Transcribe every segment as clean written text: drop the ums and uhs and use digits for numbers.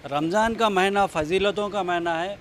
रमज़ान का महीना फ़जीलतों का महीना है।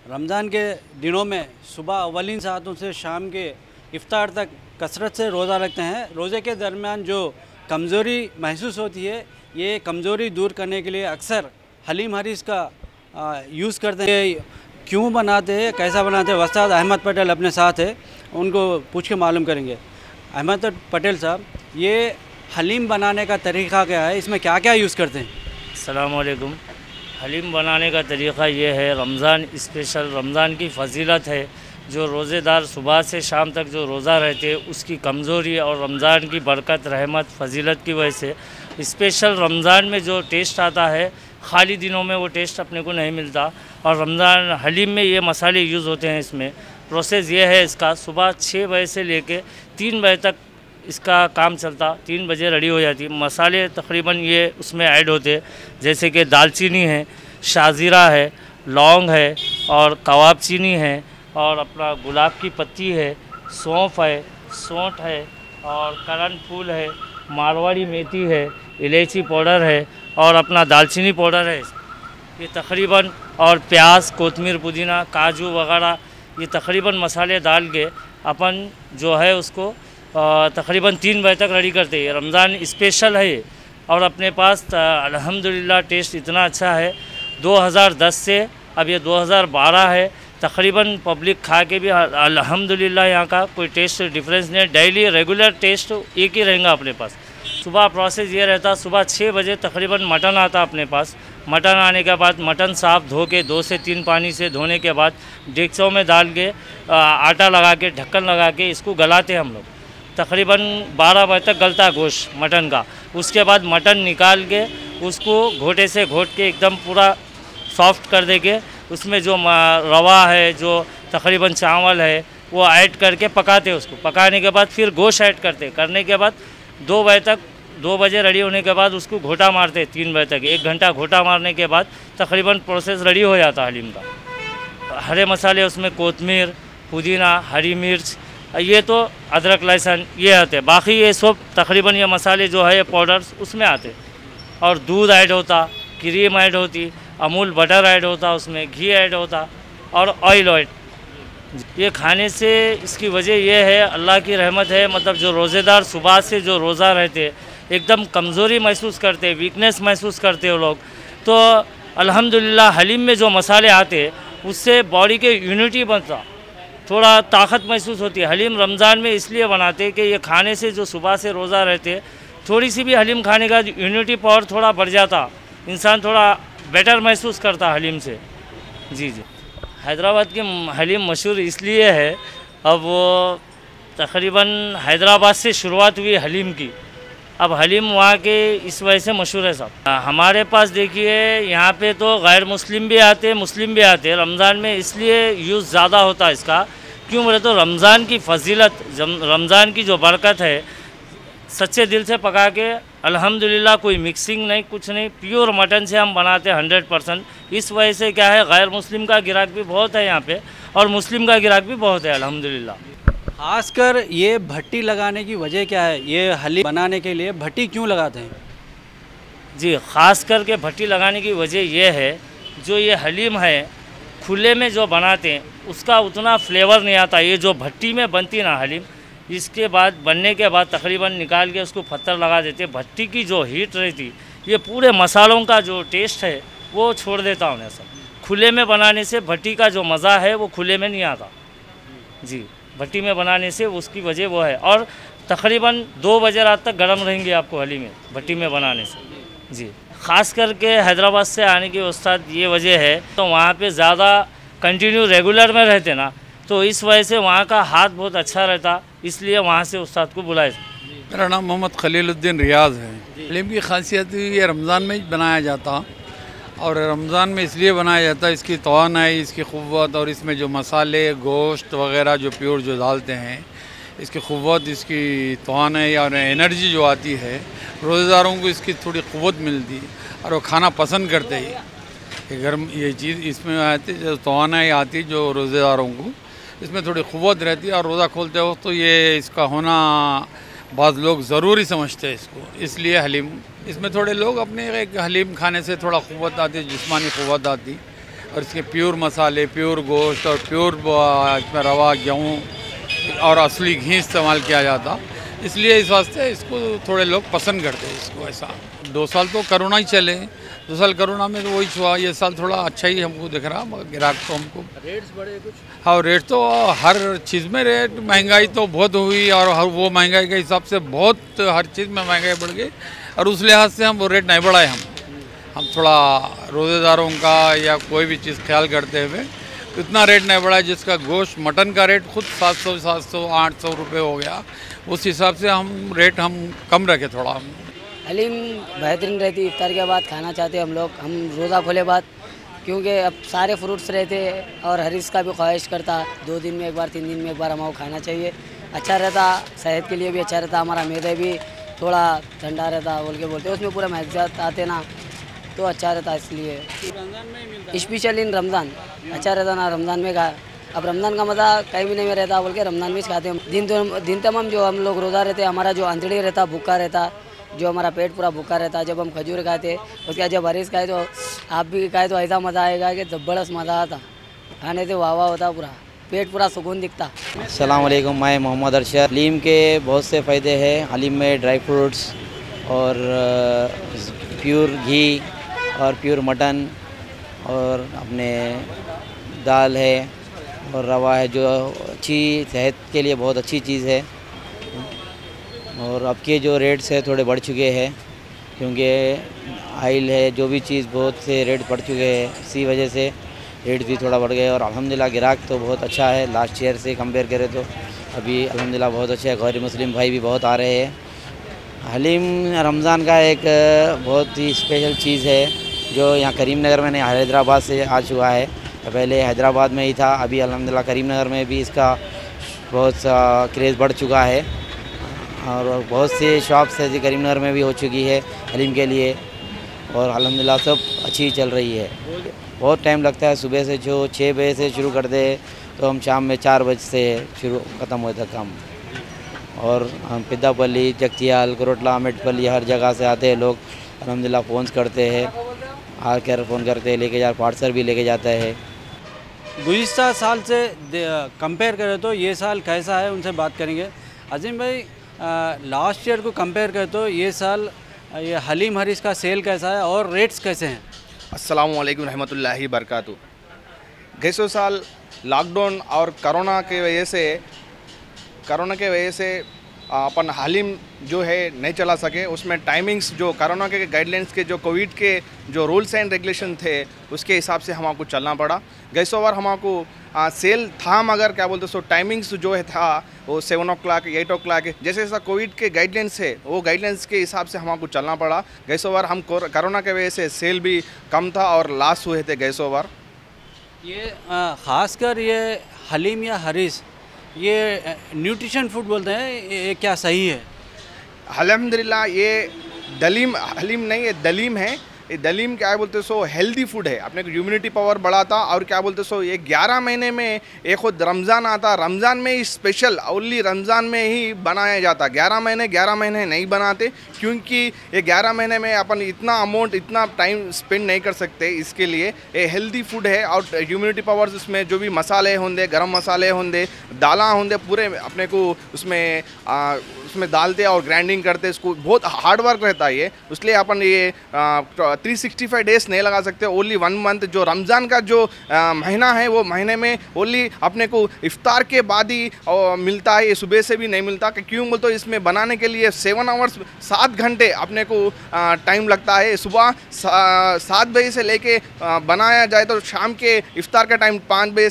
रमज़ान के दिनों में सुबह अव्वलीन सातों से शाम के इफ्तार तक कसरत से रोज़ा रखते हैं। रोज़े के दरमियान जो कमज़ोरी महसूस होती है, ये कमज़ोरी दूर करने के लिए अक्सर हलीम हरीस का यूज़ करते हैं। क्यों बनाते हैं, कैसा बनाते हैं, उस्ताद अहमद पटेल अपने साथ है, उनको पूछ के मालूम करेंगे। अहमद पटेल साहब, ये हलीम बनाने का तरीक़ा क्या है, इसमें क्या क्या यूज़ करते हैं? अस्सलाम वालेकुम। हलीम बनाने का तरीक़ा ये है, रमज़ान स्पेशल रमज़ान की फ़जीलत है। जो रोज़ेदार सुबह से शाम तक जो रोज़ा रहते हैं, उसकी कमज़ोरी और रमज़ान की बरकत, रहमत, फ़जीलत की वजह से स्पेशल रमज़ान में जो टेस्ट आता है, खाली दिनों में वो टेस्ट अपने को नहीं मिलता। और रमज़ान हलीम में ये मसाले यूज़ होते हैं। इसमें प्रोसेस ये है इसका, सुबह 6 बजे से लेके 3 बजे तक इसका काम चलता। 3 बजे रेडी हो जाती। मसाले तकरीबन ये उसमें ऐड होते, जैसे कि दालचीनी है, शाज़ीरा है, लौंग है और कबाब चीनी है और अपना गुलाब की पत्ती है, सौंफ है, सौंठ है और करण फूल है, मारवाड़ी मेथी है, इलायची पाउडर है और अपना दालचीनी पाउडर है। ये तकरीबन और प्याज, कोतमीर, पुदीना, काजू वगैरह ये तकरीबन मसाले डाल के अपन जो है उसको तकरीबन 3 बजे तक रेडी करते हैं। रमज़ान स्पेशल है ये। और अपने पास अल्हम्दुलिल्लाह टेस्ट इतना अच्छा है। 2010 से अब ये 2012 है, तकरीबन पब्लिक खा के भी अल्हम्दुलिल्लाह यहाँ का कोई टेस्ट डिफरेंस नहीं है। डेली रेगुलर टेस्ट एक ही रहेगा अपने पास। सुबह प्रोसेस ये रहता, सुबह 6 बजे तकरीबन मटन आता अपने पास। मटन आने के बाद मटन साफ़ धो के 2 से 3 पानी से धोने के बाद डेगचों में डाल के आटा लगा के ढक्कन लगा के इसको गलाते हम लोग। तकरीबन 12 बजे तक गलता गोश्त मटन का। उसके बाद मटन निकाल के उसको घोटे से घोट के एकदम पूरा सॉफ्ट कर देंगे। उसमें जो रवा है, जो तकरीबन चावल है, वो ऐड करके पकाते। उसको पकाने के बाद फिर गोश्त ऐड करने के बाद 2 बजे रेडी होने के बाद उसको घोटा मारते 3 बजे तक। 1 घंटा घोटा मारने के बाद तकरीबन प्रोसेस रेडी हो जाता हलीम का। हरे मसाले उसमें कोतमीर, पुदीना, हरी मिर्च, ये तो अदरक लहसुन ये आते। बाकी ये सब तकरीबन ये मसाले जो है पाउडर्स उसमें आते। और दूध ऐड होता, क्रीम ऐड होती, अमूल बटर ऐड होता, उसमें घी ऐड होता और ऑयल ऐड। ये खाने से इसकी वजह यह है, अल्लाह की रहमत है, मतलब जो रोज़ेदार सुबह से जो रोज़ा रहते एकदम कमज़ोरी महसूस करते, वीकनेस महसूस करते वो लोग, तो अल्हम्दुलिल्लाह हलीम में जो मसाले आते उससे बॉडी के यूनिटी बनता, थोड़ा ताकत महसूस होती है। हलीम रमज़ान में इसलिए बनाते कि ये खाने से जो सुबह से रोज़ा रहते, थोड़ी सी भी हलीम खाने का यूनिटी पावर थोड़ा बढ़ जाता, इंसान थोड़ा बेटर महसूस करता हलीम से। जी। हैदराबाद की हलीम मशहूर इसलिए है, अब वो तकरीबन हैदराबाद से शुरुआत हुई हलीम की। अब हलीम वहाँ के इस वजह से मशहूर है साहब। हमारे पास देखिए यहाँ पे तो गैर मुस्लिम भी आते, मुस्लिम भी आते। रमज़ान में इसलिए यूज़ ज़्यादा होता है इसका, क्यों बोले तो रमज़ान की फ़जीलत, रमज़ान की जो बरकत है, सच्चे दिल से पका के अल्हम्दुलिल्लाह, कोई मिक्सिंग नहीं, कुछ नहीं, प्योर मटन से हम बनाते हैं 100%। इस वजह से क्या है, गैर मुस्लिम का गिराक भी बहुत है यहाँ पे और मुस्लिम का गिराक भी बहुत है अल्हम्दुलिल्लाह। खासकर ये भट्टी लगाने की वजह क्या है? ये हलीम बनाने के लिए भट्टी क्यों लगाते हैं? जी, ख़ास करके भट्टी लगाने की वजह यह है, जो ये हलीम है खुले में जो बनाते हैं उसका उतना फ्लेवर नहीं आता। ये जो भट्टी में बनती ना हलीम, इसके बाद बनने के बाद तकरीबन निकाल के उसको पत्थर लगा देते। भट्टी की जो हीट रहती, ये पूरे मसालों का जो टेस्ट है वो छोड़ देता उन्हें सब। खुले में बनाने से भट्टी का जो मज़ा है वो खुले में नहीं आता। जी, भट्टी में बनाने से उसकी वजह वो है। और तकरीबन 2 बजे रात तक गर्म रहेंगे आपको हलीम में, भट्टी में बनाने से। जी, ख़ास करके हैदराबाद से आने की उस्ताद ये वजह है, तो वहाँ पे ज़्यादा कंटिन्यू रेगुलर में रहते ना, तो इस वजह से वहाँ का हाथ बहुत अच्छा रहता, इसलिए वहाँ से उस्ताद को बुलाए। मेरा नाम मोहम्मद खलीलुद्दीन रियाज़ है। हलीम की खासियत ये रमज़ान में बनाया जाता, और रमज़ान में इसलिए बनाया जाता है, इसकी तवानाई, इसकी क़ुव्वत, और इसमें जो मसाले, गोश्त वग़ैरह जो प्योर जो डालते हैं, इसकी क़ुव्वत, इसकी तवानाई और एनर्जी जो आती है, रोज़ेदारों को इसकी थोड़ी क़ुव्वत मिलती है और वो खाना पसंद करते ही। गर्म ये चीज़ इसमें आती, जो तवानाई आती जो रोज़ेदारों को, इसमें थोड़ी क़ुव्वत रहती है और रोज़ा खोलते वक्त तो ये इसका होना बाज़ लोग ज़रूरी समझते हैं इसको, इसलिए हलीम, इसमें थोड़े लोग अपने एक हलीम खाने से थोड़ा क़ुव्वत आती है, जिस्मानी क़ुव्वत आती, और इसके प्योर मसाले, प्योर गोश्त और प्योर इसमें रवा, गेहूँ और असली घी इस्तेमाल किया जाता, इसलिए इस वास्ते इसको थोड़े लोग पसंद करते हैं इसको। ऐसा 2 साल तो कोरोना ही चले, 2 साल कोरोना में तो वही हुआ, ये साल थोड़ा अच्छा ही हमको दिख रहा, मगर ग्राहक तो हमको रेट्स बढ़े कुछ? हाँ, रेट तो हर चीज़ में रेट, महंगाई तो बहुत हुई, और हर वो महंगाई के हिसाब से बहुत हर चीज़ में महंगाई बढ़ गई, और उस लिहाज से हम वो रेट नहीं बढ़ाए। हम थोड़ा रोज़ेदारों का या कोई भी चीज़ ख्याल करते हुए इतना रेट नहीं बढ़ाया, जिसका गोश्त मटन का रेट खुद 700, 800 रुपये हो गया, उस हिसाब से हम रेट हम कम रखे थोड़ा। हलीम बेहतरीन रहती, इफ्तार के बाद खाना चाहते हम लोग, हम रोज़ा खोले बाद, क्योंकि अब सारे फ्रूट्स रहते और हरीस का भी ख्वाहिश करता, 2 दिन में एक बार 3 दिन में एक बार हमको खाना चाहिए, अच्छा रहता, सेहत के लिए भी अच्छा रहता, हमारा मैदा भी थोड़ा ठंडा रहता बोल के बोलते, उसमें पूरा महजात आते ना, तो अच्छा रहता, इसलिए स्पेशल इन रमज़ान अच्छा रहता ना। रमज़ान में का अब रमज़ान का मज़ा कहीं भी नहीं रहता बोल के रमज़ान में खाते हम। दिन तमाम जो हम लोग रोज़ा रहते, हमारा जो अंधड़ी रहता भूखा रहता, जो हमारा पेट पूरा भूखा रहता, जब हम खजूर खाते, उसके बाद जब हरीस खाए तो आप भी खाए तो ऐसा मज़ा आएगा कि ज़बरदस्त मज़ा आता, खाने से वाह वाह होता, पूरा पेट पूरा सुकून दिखता। अस्सलाम वालेकुम, मैं मोहम्मद अरशद। हलीम के बहुत से फ़ायदे हैं। हलीम में ड्राई फ्रूट्स और प्योर घी और प्योर मटन और अपने दाल है और रवा है, जो अच्छी सेहत के लिए बहुत अच्छी चीज़ है। और अब के जो रेट्स है थोड़े बढ़ चुके हैं, क्योंकि आयल है, जो भी चीज़ बहुत से रेट बढ़ चुके हैं, इसी वजह से रेट भी थोड़ा बढ़ गए। और अल्हम्दुलिल्लाह ग्राहक तो बहुत अच्छा है, लास्ट ईयर से कंपेयर करें तो अभी अल्हम्दुलिल्लाह बहुत अच्छा है, गैर मुस्लिम भाई भी बहुत आ रहे हैं। हलीम रमज़ान का एक बहुत ही स्पेशल चीज़ है, जो यहाँ करीम नगर में नहीं, हैदराबाद से आ चुका है। पहले हैदराबाद में ही था, अभी अल्हम्दुलिल्लाह करीम नगर में भी इसका बहुत सा क्रेज़ बढ़ चुका है, और बहुत सी शॉप्स ऐसी करीम नगर में भी हो चुकी है हलीम के लिए, और अल्हम्दुलिल्लाह सब अच्छी चल रही है। बहुत टाइम लगता है, सुबह से जो 6 बजे से शुरू कर दे तो हम शाम में 4 बजे से शुरू ख़त्म होता काम। और हम पिद्दापल्ली, जगतियाल, कोरोटला, मेटपल्ली हर जगह से आते हैं लोग, अल्हम्दुलिल्लाह फ़ोन करते हैं, आकर फ़ोन करते हैं, लेके जा, पार्सल भी लेके जाता है। गुज़िश्ता साल से कंपेयर करें तो ये साल कैसा है, उनसे बात करेंगे। अजीम भाई, लास्ट ईयर को कंपेयर करें तो ये साल ये हलीम हरीस का सेल कैसा है और रेट्स कैसे हैं? अस्सलामु अलैकुम रहमतुल्लाहि बरकातहू। गैसो साल लॉकडाउन और कोरोना के वजह से अपन हलीम जो है नहीं चला सके। उसमें टाइमिंग्स जो कोरोना के गाइडलाइंस के, जो कोविड के जो रूल्स एंड रेगुलेशन थे, उसके हिसाब से हमको चलना पड़ा। गैसो बार हमको सेल था, मगर क्या बोलते सो टाइमिंग्स जो है था वो 7 o'clock 8 o'clock, जैसे जैसा कोविड के गाइडलाइंस है वो गाइडलाइंस के हिसाब से हमको चलना पड़ा। गैसो बार हम कोरोना के वजह से सेल भी कम था और लॉस हुए थे गैसो बार। ये ख़ासकर ये हलीम या हरीस, ये न्यूट्रिशन फूड बोलते हैं, ये क्या सही है? अल्हम्दुलिल्लाह ये हलीम नहीं, ये दलीम है। ये दलीम क्या बोलते सो हेल्दी फूड है, अपने को इम्यूनिटी पावर बढ़ाता। और क्या बोलते सो ये 11 महीने में एक खुद रमज़ान आता, रमज़ान में ही स्पेशल ओनली रमज़ान में ही बनाया जाता। 11 महीने नहीं बनाते, क्योंकि ये 11 महीने में अपन इतना अमाउंट, इतना टाइम स्पेंड नहीं कर सकते। इसके लिए ये हेल्दी फूड है और इम्यूनिटी पावर्स, इसमें जो भी मसाले होंगे, गरम मसाले होंगे, दाला होंगे, पूरे अपने को उसमें डालते और ग्राइंडिंग करते। इसको बहुत हार्ड वर्क रहता है ये, इसलिए अपन ये 365 डेज़ नहीं लगा सकते, ओनली 1 मंथ। जो रमज़ान का जो महीना है वो महीने में ओनली अपने को इफ्तार के बाद ही मिलता है, ये सुबह से भी नहीं मिलता। क्यों बोलते तो इसमें बनाने के लिए 7 hours 7 घंटे अपने को टाइम लगता है। सुबह 7 बजे से लेके बनाया जाए तो शाम के इफ्तार का टाइम 5 बजे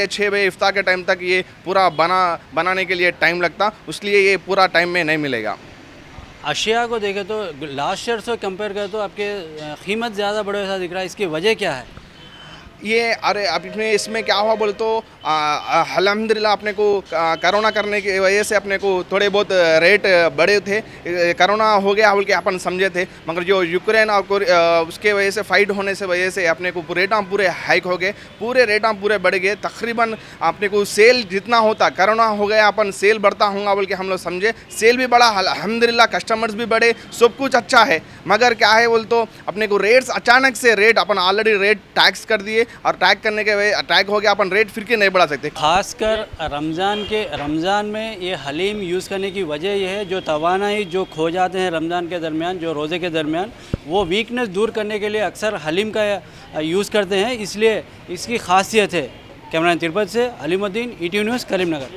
6 बजे इफ्तार के टाइम तक ये पूरा बनाने के लिए टाइम लगता, इसलिए ये पूरा टाइम में नहीं मिलेगा। अशिया को देखें तो लास्ट ईयर से कंपेयर करें तो आपके कीमत ज़्यादा बड़े ऐसा दिख रहा है, इसकी वजह क्या है? ये अरे अब इसमें क्या हुआ बोले तो अल्हम्दुलिल्लाह अपने को कोरोना करने की वजह से अपने को थोड़े बहुत रेट बढ़े थे, कोरोना हो गया बोल के अपन समझे थे, मगर जो यूक्रेन और उसके वजह से फाइट होने से वजह से अपने को रेट पूरे हाइक हो गए, पूरे रेट पूरे बढ़ गए। तकरीबन अपने को सेल जितना होता, कोरोना हो गया अपन सेल बढ़ता होगा बोल के हम लोग समझे, सेल भी बढ़ा अल्हम्दुलिल्लाह, कस्टमर्स भी बढ़े, सब कुछ अच्छा है। मगर क्या है बोल तो अपने को रेट्स अचानक से रेट अपन ऑलरेडी रेट टैक्स कर दिए और टैग करने के वजह टैग हो गया, अपन रेट फिर के नहीं बढ़ा सकते। खासकर रमज़ान में ये हलीम यूज़ करने की वजह यह है, जो तवानाई जो खो जाते हैं रमज़ान के दरमियान, जो रोज़े के दरमियान, वो वीकनेस दूर करने के लिए अक्सर हलीम का यूज़ करते हैं, इसलिए इसकी खासियत है। कैमरा तिरुपति से अलीमुद्दीन, ETV न्यूज़, करीमनगर।